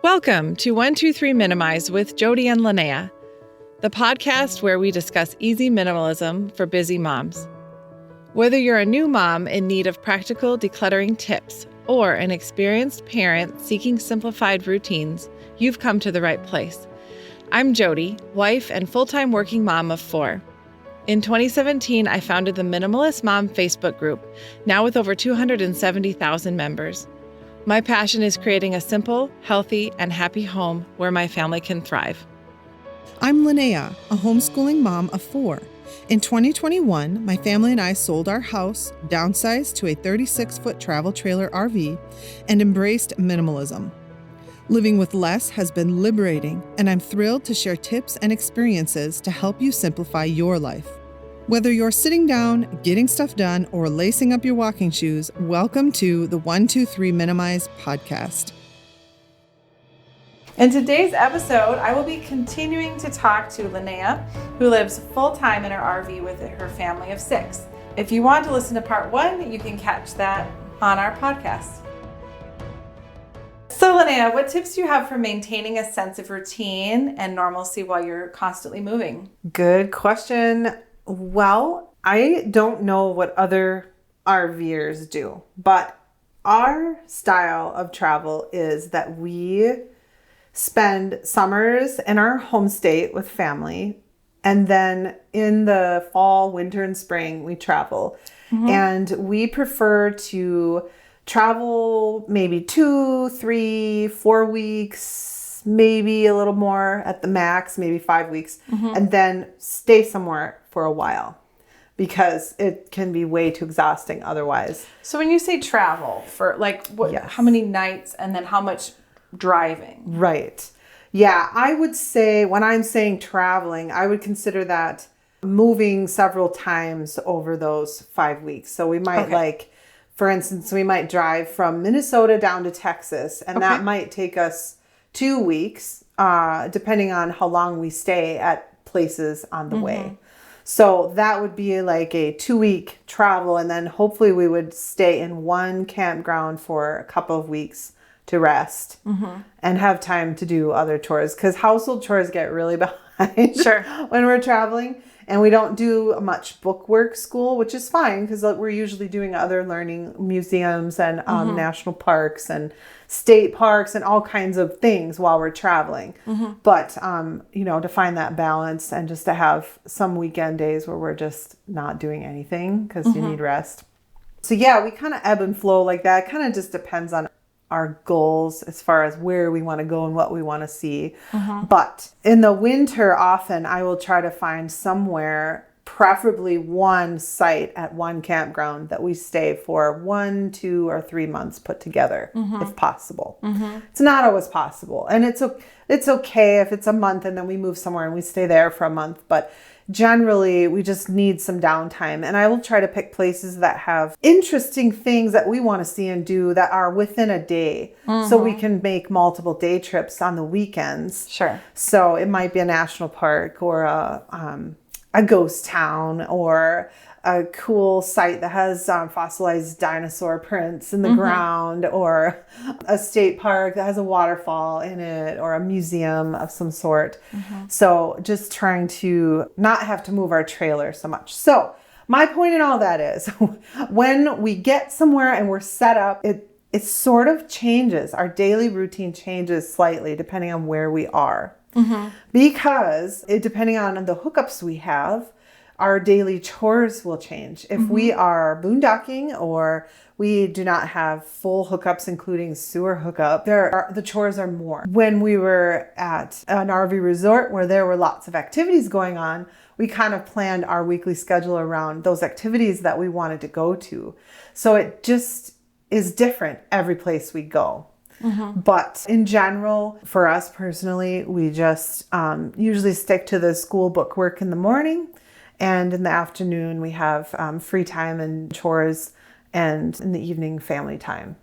Welcome to 123 Minimize with Jody and Linnea, the podcast where we discuss easy minimalism for busy moms. Whether you're a new mom in need of practical decluttering tips or an experienced parent seeking simplified routines, you've come to the right place. I'm Jody, wife and full-time working mom of 4. In 2017, I founded the Minimalist Mom Facebook group, now with over 270,000 members. My passion is creating a simple, healthy, and happy home where my family can thrive. I'm Linnea, a homeschooling mom of 4. In 2021, my family and I sold our house, downsized to a 36-foot travel trailer RV, and embraced minimalism. Living with less has been liberating, and I'm thrilled to share tips and experiences to help you simplify your life. Whether you're sitting down, getting stuff done, or lacing up your walking shoes, welcome to the 123 Minimize podcast. In today's episode, I will be continuing to talk to Linnea, who lives full-time in her RV with her family of 6. If you want to listen to part 1, you can catch that on our podcast. So Linnea, what tips do you have for maintaining a sense of routine and normalcy while you're constantly moving? Good question. Well, I don't know what other RVers do, but our style of travel is that we spend summers in our home state with family, and then in the fall, winter, and spring, we travel. And we prefer to travel maybe 2, 3, 4 weeks, maybe a little more at the max, maybe 5 weeks, and then stay somewhere for a while because it can be way too exhausting otherwise. So when you say travel, for like what, how many nights and then how much driving? Right. Yeah, I would say when I'm saying traveling, I would consider that moving several times over those 5 weeks. So we might for instance, we might drive from Minnesota down to Texas, and that might take us 2 weeks, depending on how long we stay at places on the way. So that would be like a 2-week travel, and then hopefully we would stay in one campground for a couple of weeks to rest and have time to do other chores, because household chores get really behind when we're traveling. And we don't do much bookwork school, which is fine because we're usually doing other learning, museums and national parks and state parks and all kinds of things while we're traveling. But, to find that balance and just to have some weekend days where we're just not doing anything because you need rest. So yeah, we kind of ebb and flow like that. It kind of just depends on our goals as far as where we want to go and what we want to see. But in the winter, often I will try to find somewhere, preferably one site at one campground that we stay for 1, 2, or 3 months put together, if possible. It's not always possible. And it's okay if it's a month and then we move somewhere and we stay there for a month. But generally, we just need some downtime. And I will try to pick places that have interesting things that we want to see and do that are within a day. So we can make multiple day trips on the weekends. Sure. So it might be a national park or a ghost town or a cool site that has fossilized dinosaur prints in the ground, or a state park that has a waterfall in it, or a museum of some sort. So just trying to not have to move our trailer so much. So my point in all that is when we get somewhere and we're set up, it sort of changes. Our daily routine changes slightly depending on where we are. Because depending on the hookups we have, our daily chores will change. If we are boondocking or we do not have full hookups, including sewer hookup, the chores are more. When we were at an RV resort where there were lots of activities going on, we kind of planned our weekly schedule around those activities that we wanted to go to. So it just is different every place we go. But in general, for us personally, we just usually stick to the school book work in the morning. And in the afternoon, we have free time and chores, and in the evening, family time.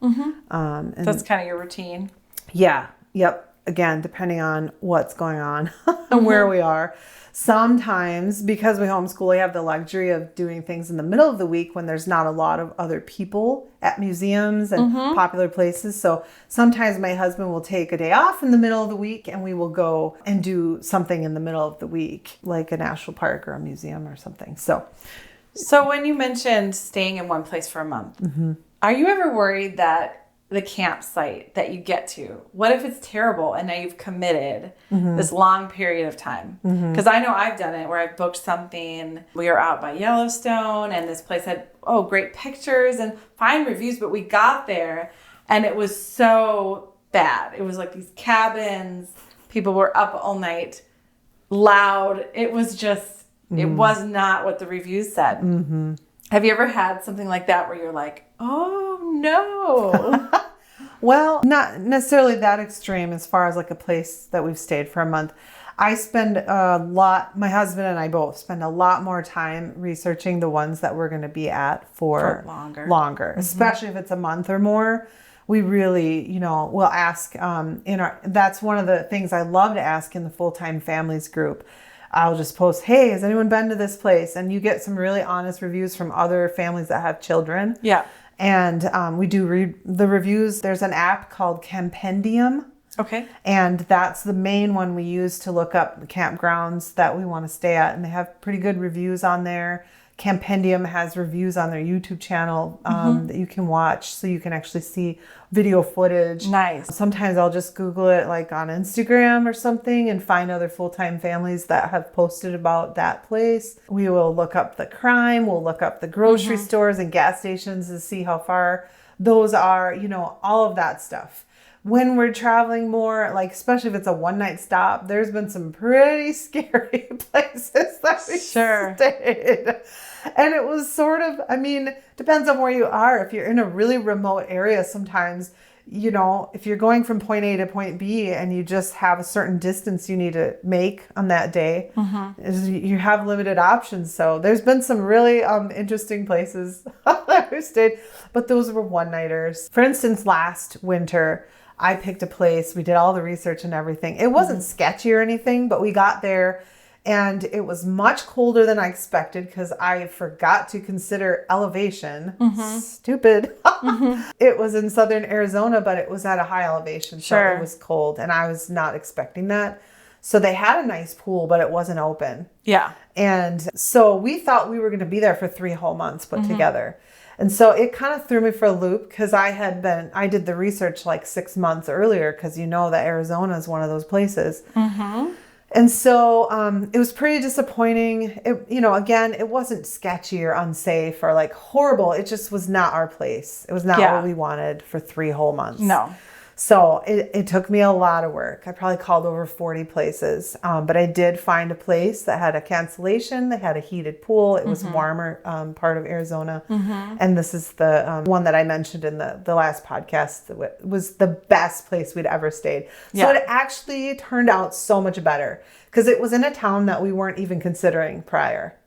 That's kind of your routine. Yeah. Yep. again, depending on what's going on and where we are. Sometimes, because we homeschool, we have the luxury of doing things in the middle of the week when there's not a lot of other people at museums and popular places. So sometimes my husband will take a day off in the middle of the week and we will go and do something in the middle of the week, like a national park or a museum or something. So when you mentioned staying in one place for a month, are you ever worried that the campsite that you get to, what if it's terrible and now you've committed this long period of time? Because I know I've done it where I've booked something. We were out by Yellowstone and this place had, great pictures and fine reviews, but we got there and it was so bad. It was like these cabins, people were up all night, loud. It was just, it was not what the reviews said. Have you ever had something like that where you're like, oh no? Well, not necessarily that extreme as far as like a place that we've stayed for a month. I spend my husband and I both spend a lot more time researching the ones that we're going to be at for longer, especially if it's a month or more. We really, we'll ask that's one of the things I love to ask in the full-time families group. I'll just post, hey, has anyone been to this place? And you get some really honest reviews from other families that have children. Yeah. And we do the reviews. There's an app called Campendium. Okay. And that's the main one we use to look up the campgrounds that we want to stay at. And they have pretty good reviews on there. Campendium has reviews on their YouTube channel that you can watch, so you can actually see video footage. Nice. Sometimes I'll just Google it like on Instagram or something and find other full-time families that have posted about that place. We will look up the crime. We'll look up the grocery stores and gas stations to see how far those are, all of that stuff. When we're traveling more, like especially if it's a one-night stop, there's been some pretty scary places that we stayed. And it was sort of, depends on where you are. If you're in a really remote area, sometimes, if you're going from point A to point B and you just have a certain distance you need to make on that day, you have limited options. So there's been some really interesting places that we stayed, but those were one-nighters. For instance, last winter, I picked a place. We did all the research and everything. It wasn't sketchy or anything, but we got there and it was much colder than I expected because I forgot to consider elevation. Stupid. It was in southern Arizona, but it was at a high elevation. So it was cold and I was not expecting that. So they had a nice pool, but it wasn't open. Yeah. And so we thought we were going to be there for 3 whole months put together. And so it kind of threw me for a loop because I did the research like 6 months earlier because that Arizona is one of those places. And so it was pretty disappointing. Again, it wasn't sketchy or unsafe or like horrible. It just was not our place. It was not what we wanted for 3 whole months. No. So it took me a lot of work. I probably called over 40 places, but I did find a place that had a cancellation. They had a heated pool. It was warmer part of Arizona. And this is the one that I mentioned in the last podcast. It was the best place we'd ever stayed. So it actually turned out so much better because it was in a town that we weren't even considering prior.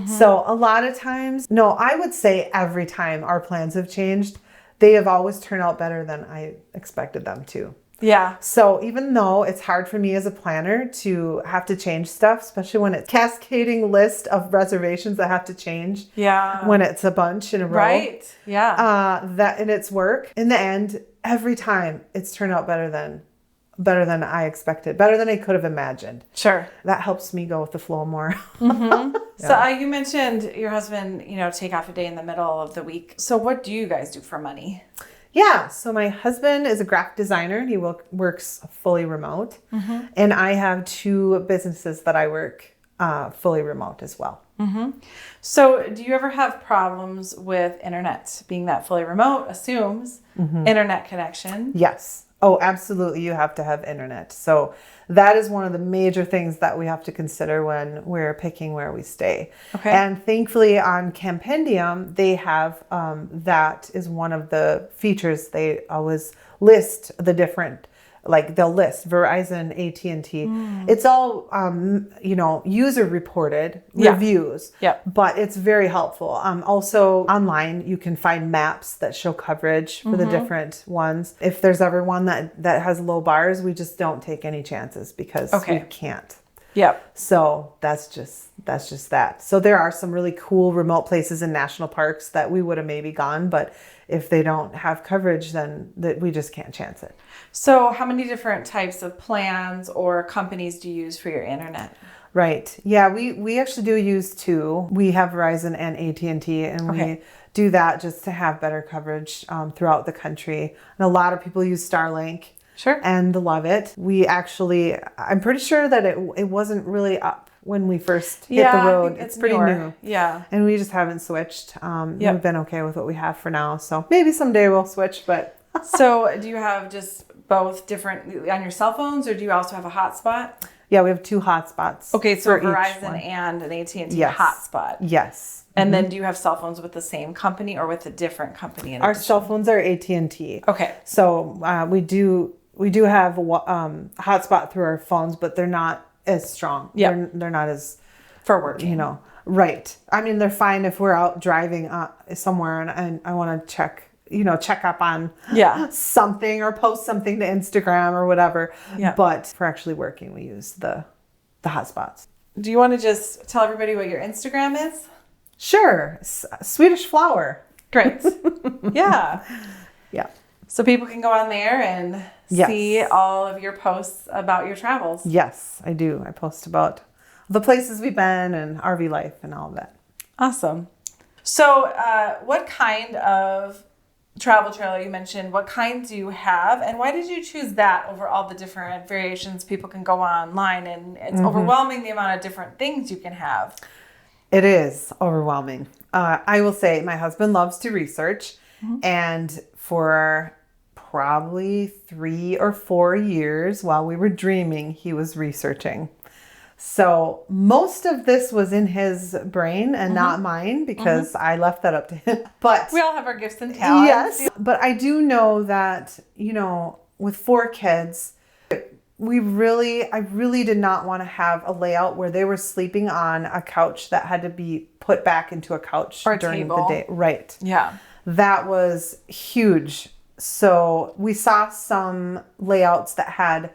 So a lot of times, I would say every time our plans have changed, they have always turned out better than I expected them to. Yeah. So even though it's hard for me as a planner to have to change stuff, especially when it's cascading list of reservations that have to change. Yeah. When it's a bunch in a row. Right. Yeah. And it's work. In the end, every time it's turned out better than I expected, better than I could have imagined. Sure. That helps me go with the flow more. So you mentioned your husband, take off a day in the middle of the week. So what do you guys do for money? Yeah. So my husband is a graphic designer and he works fully remote. And I have 2 businesses that I work fully remote as well. So do you ever have problems with internet? Being that fully remote assumes internet connection. Yes. Oh, absolutely. You have to have internet. So that is one of the major things that we have to consider when we're picking where we stay. Okay. And thankfully on Campendium, they have, that is one of the features. They always list the different like they'll list Verizon, AT&T. It's all, user reported reviews, but it's very helpful. Also online, you can find maps that show coverage for the different ones. If there's ever one that has low bars, we just don't take any chances because we can't. Yep. So that's just that. So there are some really cool remote places in national parks that we would have maybe gone, but if they don't have coverage, then we just can't chance it. So how many different types of plans or companies do you use for your internet? Right. Yeah, we actually do use two. We have Verizon and AT&T, and we do that just to have better coverage throughout the country. And a lot of people use Starlink. Sure. And love it. I'm pretty sure that it wasn't really up when we first hit the road. It's pretty newer. new. Yeah. And we just haven't switched. We've been okay with what we have for now. So maybe someday we'll switch, but. So do you have just both different on your cell phones, or do you also have a hotspot? Yeah, we have two hotspots. Okay, so Verizon and an AT&T hotspot. Yes. And then do you have cell phones with the same company or with a different company? Our cell phones are AT&T. Okay. So we do have a hotspot through our phones, but they're not as strong. Yeah. They're not as... For working. Right. I mean, they're fine if we're out driving somewhere and I want to check up on something or post something to Instagram or whatever. Yeah. But for actually working, we use the hotspots. Do you want to just tell everybody what your Instagram is? Sure. Swedish flower. Great. Yeah. Yeah. So people can go on there and see all of your posts about your travels. Yes, I do. I post about the places we've been and RV life and all of that. Awesome. So what kind of travel trailer you mentioned, what kind do you have, and why did you choose that over all the different variations people can go online? And it's overwhelming the amount of different things you can have. It is overwhelming. I will say my husband loves to research, and for probably 3 or 4 years while we were dreaming, he was researching. So most of this was in his brain and not mine because I left that up to him. But we all have our gifts and talents. Yes. But I do know that, with 4 kids, I really did not want to have a layout where they were sleeping on a couch that had to be put back into a couch during the day. Right. Yeah. That was huge. So we saw some layouts that had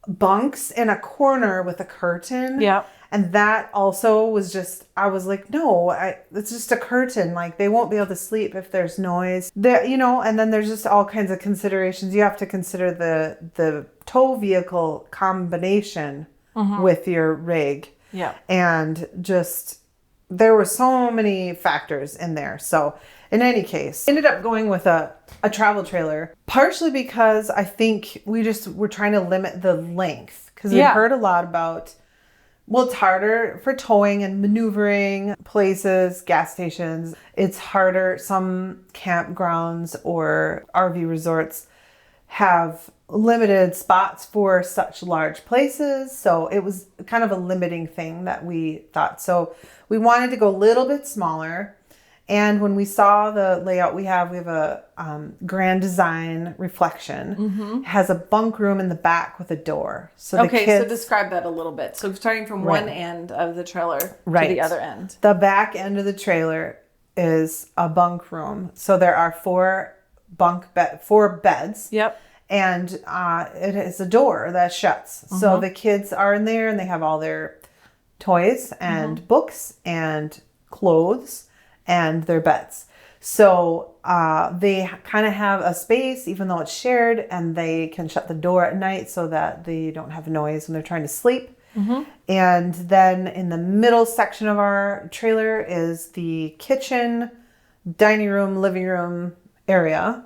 bunks in a corner with a curtain. Yeah. And that also was just, I was like, no, it's just a curtain. Like, they won't be able to sleep if there's noise. And then there's just all kinds of considerations. You have to consider the tow vehicle combination with your rig. Yeah. And just, there were so many factors in there. So in any case, ended up going with a travel trailer, partially because I think we just were trying to limit the length because we heard a lot about, it's harder for towing and maneuvering places, gas stations. It's harder. Some campgrounds or RV resorts have limited spots for such large places. So it was kind of a limiting thing that we thought. So we wanted to go a little bit smaller. And when we saw the layout we have a Grand Design Reflection. It has a bunk room in the back with a door. So the kids, so describe that a little bit. So starting from one end of the trailer to the other end. The back end of the trailer is a bunk room. So there are 4 beds. Yep. And it is a door that shuts. So the kids are in there and they have all their toys and books and clothes and their beds. So they kind of have a space, even though it's shared, and they can shut the door at night so that they don't have noise when they're trying to sleep. And then in the middle section of our trailer is the kitchen, dining room, living room area,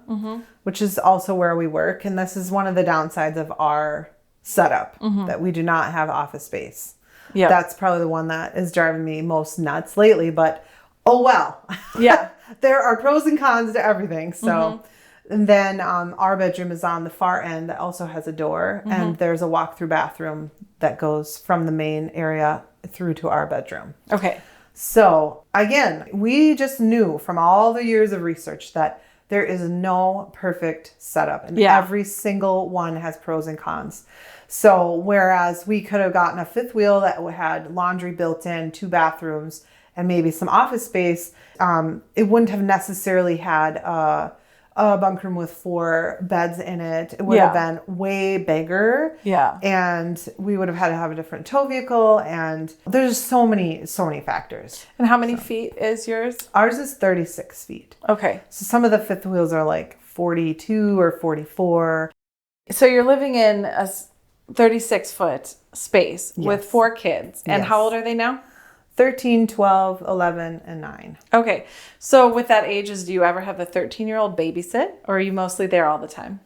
which is also where we work. And this is one of the downsides of our setup, that we do not have office space. Yeah, that's probably the one that is driving me most nuts lately, but oh well. Yeah. There are pros and cons to everything. So, and then our bedroom is on the far end that also has a door, and there's a walk-through bathroom that goes from the main area through to our bedroom. Okay. So again, we just knew from all the years of research that there is no perfect setup, and Yeah. every single one has pros and cons. So whereas we could have gotten a fifth wheel that had laundry built in, 2 bathrooms, and maybe some office space, it wouldn't have necessarily had a bunk room with 4 beds in it. It would have been way bigger. Yeah. And we would have had to have a different tow vehicle. And there's so many factors. And how many feet is yours? Ours is 36 feet. Okay. So some of the fifth wheels are like 42 or 44. So you're living in a 36-foot space with 4 kids. And how old are they now? 13, 12, 11, and 9. Okay. So with that ages, do you ever have the 13-year-old babysit, or are you mostly there all the time?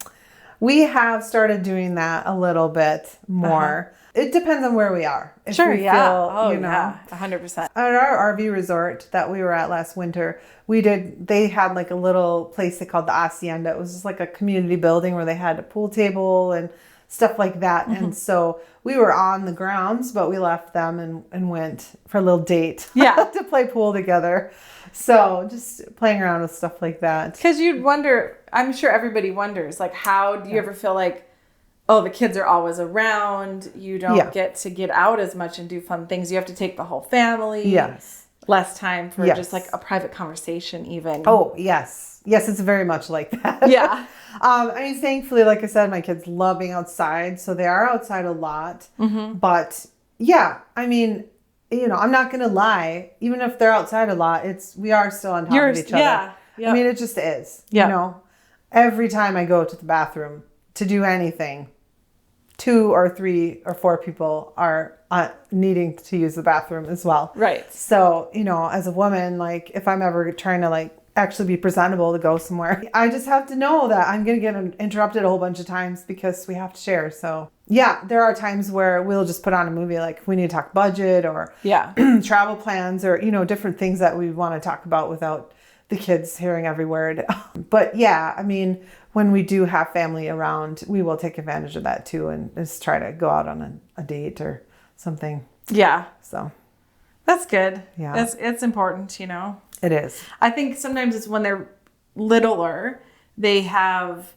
We have started doing that a little bit more. It depends on where we are. If Sure, we yeah. feel, you know, yeah, 100%. At our RV resort that we were at last winter, they had like a little place they called the Hacienda. It was just like a community building where they had a pool table and stuff like that. And so we were on the grounds, but we left them and went for a little date to play pool together. So just playing around with stuff like that. Because you'd wonder, I'm sure everybody wonders, like, how do you ever feel like, oh, the kids are always around, you don't get out as much and do fun things. You have to take the whole family. Yes. Less time for just like a private conversation even. Oh, yes. Yes, it's very much like that. Yeah. I mean, thankfully, like I said, my kids love being outside, so they are outside a lot. But yeah, I mean, you know, I'm not going to lie. Even if they're outside a lot, we are still on top of each other. Yeah. I mean, it just is. Yeah. You know, every time I go to the bathroom to do anything, 2 or 3 or 4 people are needing to use the bathroom as well. Right. So, you know, as a woman, like if I'm ever trying to like actually be presentable to go somewhere, I just have to know that I'm going to get interrupted a whole bunch of times because we have to share. So yeah, there are times where we'll just put on a movie, like if we need to talk budget or travel plans or, you know, different things that we want to talk about without the kids hearing every word. But yeah, I mean, when we do have family around, we will take advantage of that too and just try to go out on a date or something. Yeah. So that's good. Yeah. It's important, you know. It is. I think sometimes it's when they're littler, they have,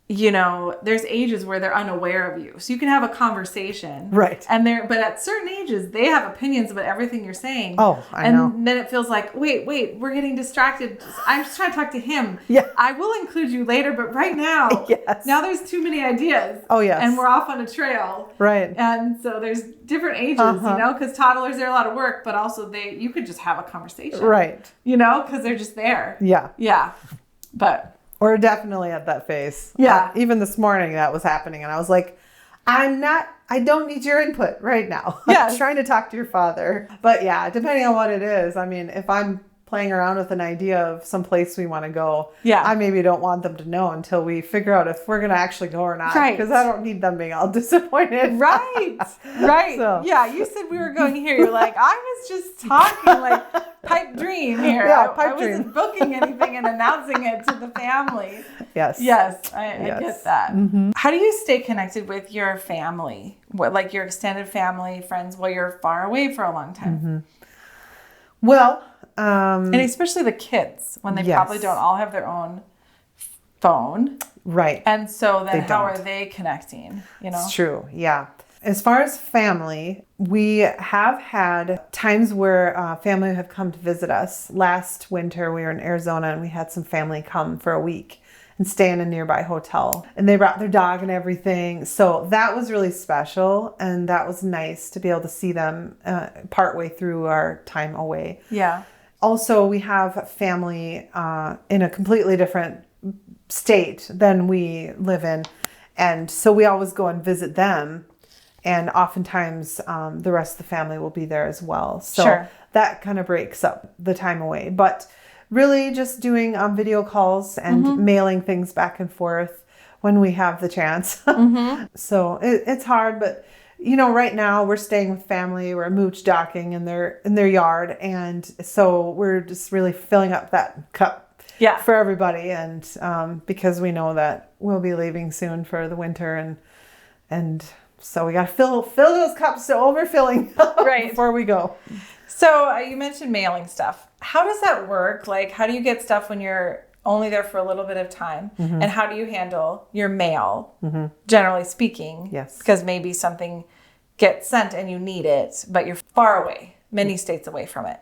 you know, there's ages where they're unaware of you. So you can have a conversation. Right. But at certain ages, they have opinions about everything you're saying. Oh, I know. And then it feels like, wait, we're getting distracted. I'm just trying to talk to him. Yeah. I will include you later, but right now, now there's too many ideas. Oh, yes. And we're off on a trail. Right. And so there's different ages, you know, because toddlers, they're a lot of work, but also you could just have a conversation. Right. You know, because they're just there. Yeah. Yeah. But we're definitely at that phase. Yeah. Even this morning that was happening. And I was like, I don't need your input right now. Yeah. I'm trying to talk to your father. But yeah, depending on what it is. I mean, if I'm playing around with an idea of some place we want to go, I maybe don't want them to know until we figure out if we're going to actually go or not. Right. Because I don't need them being all disappointed. Right. Right. So. Yeah. You said we were going here. You're like, I was just talking like pipe dream here. Yeah, I wasn't booking anything and announcing it to the family. Yes. Yes. I get that. Mm-hmm. How do you stay connected with your family? Like your extended family, friends, while you're far away for a long time? Mm-hmm. Well, and especially the kids when they probably don't all have their own phone. Right. And so then how are they connecting? You know? It's true. Yeah. As far as family, we have had times where family have come to visit us. Last winter, we were in Arizona and we had some family come for a week and stay in a nearby hotel. And they brought their dog and everything. So that was really special. And that was nice to be able to see them partway through our time away. Yeah. Also, we have family in a completely different state than we live in. And so we always go and visit them. And oftentimes the rest of the family will be there as well. So that kind of breaks up the time away. But really just doing video calls and mailing things back and forth when we have the chance. So it's hard, but you know, right now we're staying with family. We're mooch docking in their yard. And so we're just really filling up that cup for everybody. And because we know that we'll be leaving soon for the winter and so we got to fill those cups to overfilling before we go. So you mentioned mailing stuff. How does that work? Like, how do you get stuff when you're only there for a little bit of time. And how do you handle your mail, generally speaking? Yes. Because maybe something gets sent and you need it, but you're far away, many states away from it.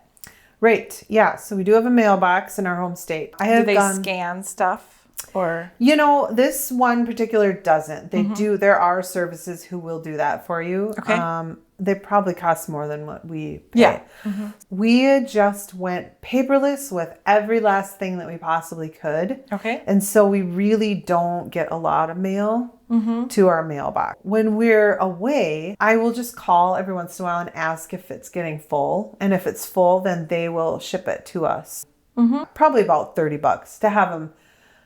Right. Yeah. So we do have a mailbox in our home state. Do they scan stuff or? This one particular doesn't. They do. There are services who will do that for you. Okay. They probably cost more than what we pay. Yeah. We just went paperless with every last thing that we possibly could. Okay. And so we really don't get a lot of mail to our mailbox. When we're away, I will just call every once in a while and ask if it's getting full. And if it's full, then they will ship it to us. Probably about $30 to have them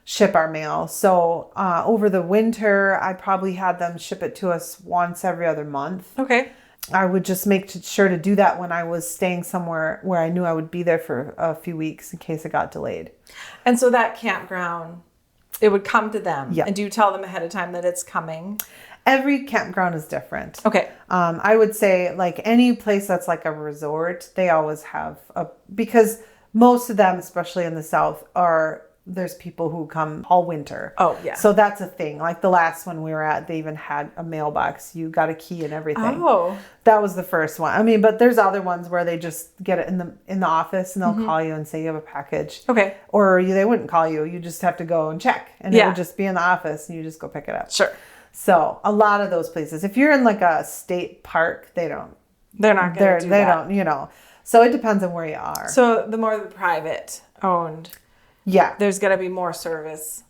ship our mail. So over the winter, I probably had them ship it to us once every other month. Okay. I would just make sure to do that when I was staying somewhere where I knew I would be there for a few weeks in case it got delayed. And so that campground, it would come to them. Yeah. And do you tell them ahead of time that it's coming? Every campground is different. Okay. I would say like any place that's like a resort, they always have because most of them, especially in the South, there's people who come all winter. Oh, yeah. So that's a thing. Like the last one we were at, they even had a mailbox. You got a key and everything. Oh. That was the first one. I mean, but there's other ones where they just get it in the office and they'll call you and say you have a package. Okay. Or they wouldn't call you. You just have to go and check. And it would just be in the office and you just go pick it up. Sure. So a lot of those places. If you're in like a state park, they're not going to do that. They don't, So it depends on where you are. So the more the private owned. Yeah. There's got to be more service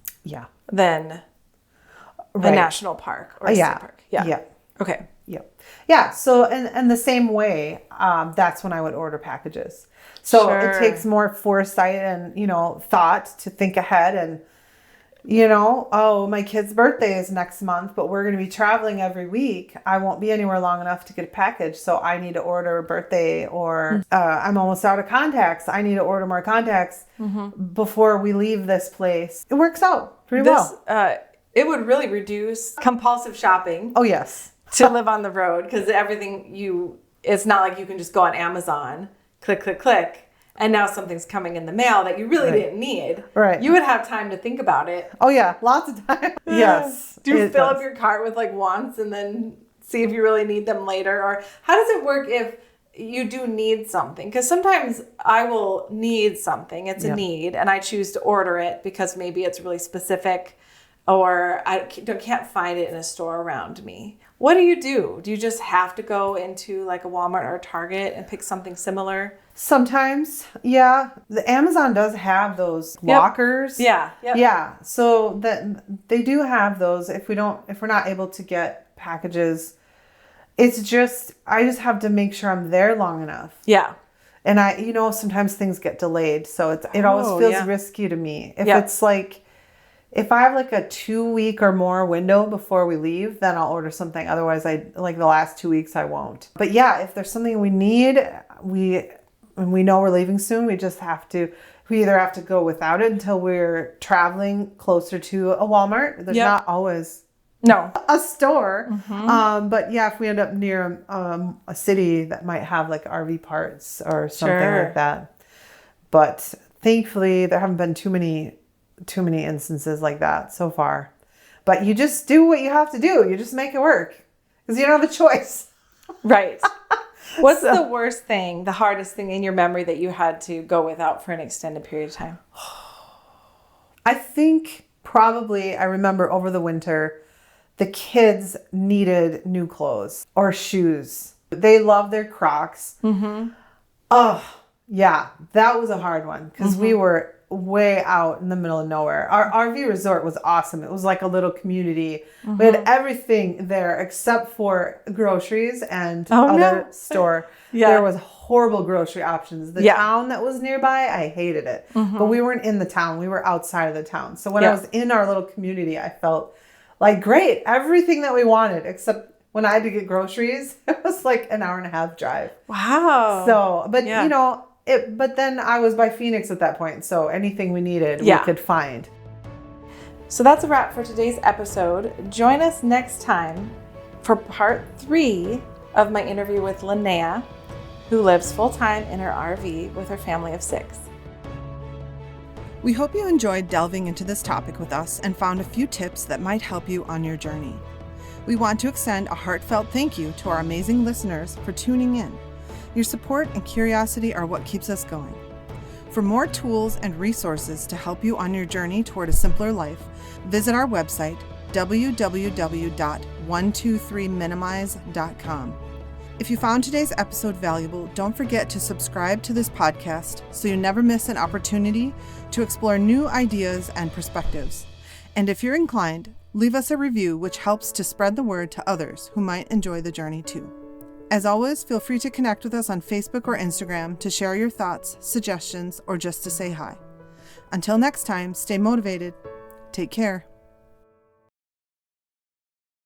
than a Right. national park or a state park. Yeah. Yeah. Okay. Yeah. Yeah. So, and the same way, that's when I would order packages. So it takes more foresight and, thought to think ahead and, my kid's birthday is next month, but we're going to be traveling every week. I won't be anywhere long enough to get a package. So I need to order a birthday or I'm almost out of contacts. I need to order more contacts before we leave this place. It works out pretty well. It would really reduce compulsive shopping. Oh, yes. To live on the road because it's not like you can just go on Amazon, click, click, click. And now something's coming in the mail that you really didn't need. Right. You would have time to think about it. Oh, yeah. Lots of time. Yes. Do you fill up your cart with like wants and then see if you really need them later? Or how does it work if you do need something? Because sometimes I will need something. It's a need. And I choose to order it because maybe it's really specific or I can't find it in a store around me. What do? Do you just have to go into like a Walmart or a Target and pick something similar? Sometimes, yeah. The Amazon does have those lockers. Yeah. Yep. Yeah. So that they do have those. If we're not able to get packages, I just have to make sure I'm there long enough. Yeah. And sometimes things get delayed. So it always feels risky to me. If it's like, if I have like a 2-week or more window before we leave, then I'll order something. Otherwise, the last 2 weeks, I won't. But yeah, if there's something we need, and we know we're leaving soon, we either have to go without it until we're traveling closer to a Walmart. There's not always a store. But yeah, if we end up near a city that might have like RV parts or something like that. But thankfully, there haven't been too many instances like that so far. But you just do what you have to do. You just make it work because you don't have a choice. Right. What's the worst thing, the hardest thing in your memory that you had to go without for an extended period of time? I think probably I remember over the winter, the kids needed new clothes or shoes. They love their Crocs. Oh, yeah, that was a hard one because we were way out in the middle of nowhere. Our RV resort was awesome. It was like a little community. We had everything there except for groceries and other store. There was horrible grocery options. The town that was nearby, I hated it. But we weren't in the town. We were outside of the town. So when I was in our little community, I felt like great. Everything that we wanted except when I had to get groceries, it was like an 1.5-hour drive. Wow. So, but but then I was by Phoenix at that point, so anything we needed, we could find. So that's a wrap for today's episode. Join us next time for part 3 of my interview with Linnea, who lives full-time in her RV with her family of 6. We hope you enjoyed delving into this topic with us and found a few tips that might help you on your journey. We want to extend a heartfelt thank you to our amazing listeners for tuning in. Your support and curiosity are what keeps us going. For more tools and resources to help you on your journey toward a simpler life, visit our website, www.123minimize.com. If you found today's episode valuable, don't forget to subscribe to this podcast so you never miss an opportunity to explore new ideas and perspectives. And if you're inclined, leave us a review, which helps to spread the word to others who might enjoy the journey too. As always, feel free to connect with us on Facebook or Instagram to share your thoughts, suggestions, or just to say hi. Until next time, stay motivated. Take care.